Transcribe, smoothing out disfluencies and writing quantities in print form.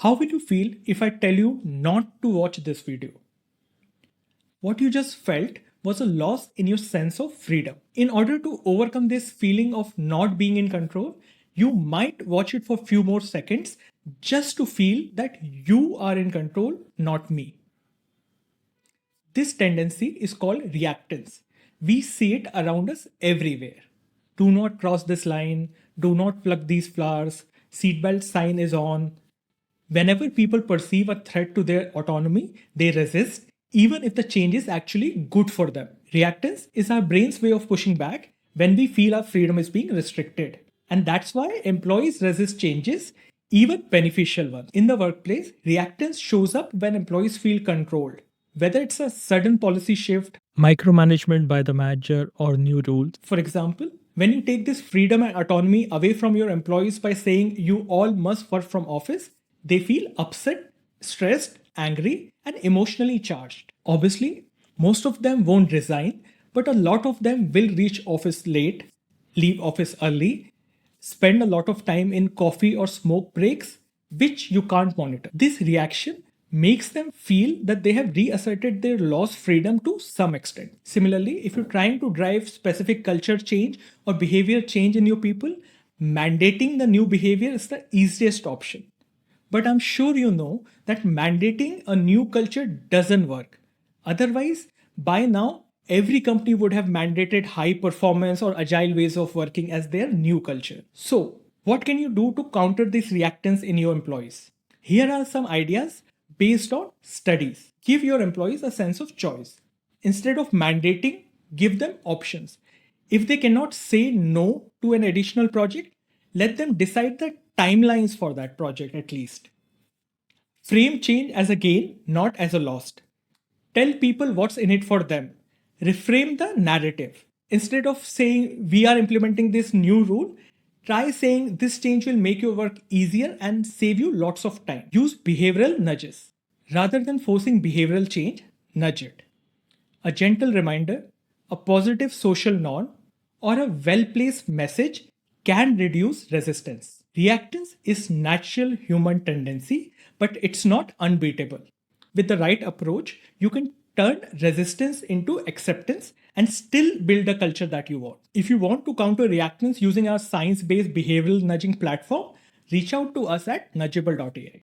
How will you feel if I tell you not to watch this video? What you just felt was a loss in your sense of freedom. In order to overcome this feeling of not being in control, you might watch it for a few more seconds just to feel that you are in control, not me. This tendency is called reactance. We see it around us everywhere. Do not cross this line, do not pluck these flowers, seatbelt sign is on. Whenever people perceive a threat to their autonomy, they resist, even if the change is actually good for them. Reactance is our brain's way of pushing back when we feel our freedom is being restricted. And that's why employees resist changes, even beneficial ones. In the workplace, reactance shows up when employees feel controlled. Whether it's a sudden policy shift, micromanagement by the manager, or new rules. For example, when you take this freedom and autonomy away from your employees by saying you all must work from office, they feel upset, stressed, angry, and emotionally charged. Obviously, most of them won't resign, but a lot of them will reach office late, leave office early, spend a lot of time in coffee or smoke breaks, which you can't monitor. This reaction makes them feel that they have reasserted their lost freedom to some extent. Similarly, if you're trying to drive specific culture change or behavior change in your people, mandating the new behavior is the easiest option. But I'm sure you know that mandating a new culture doesn't work. Otherwise, by now, every company would have mandated high performance or agile ways of working as their new culture. So, what can you do to counter this reactance in your employees? Here are some ideas based on studies. Give your employees a sense of choice. Instead of mandating, give them options. If they cannot say no to an additional project, let them decide the timelines for that project at least. Frame change as a gain, not as a loss. Tell people what's in it for them. Reframe the narrative. Instead of saying we are implementing this new rule, try saying this change will make your work easier and save you lots of time. Use behavioral nudges. Rather than forcing behavioral change, nudge it. A gentle reminder, a positive social norm, or a well placed message can reduce resistance. Reactance is natural human tendency, but it's not unbeatable. With the right approach, you can turn resistance into acceptance and still build a culture that you want. If you want to counter reactance using our science based behavioral nudging platform, reach out to us at nudgeable.ai.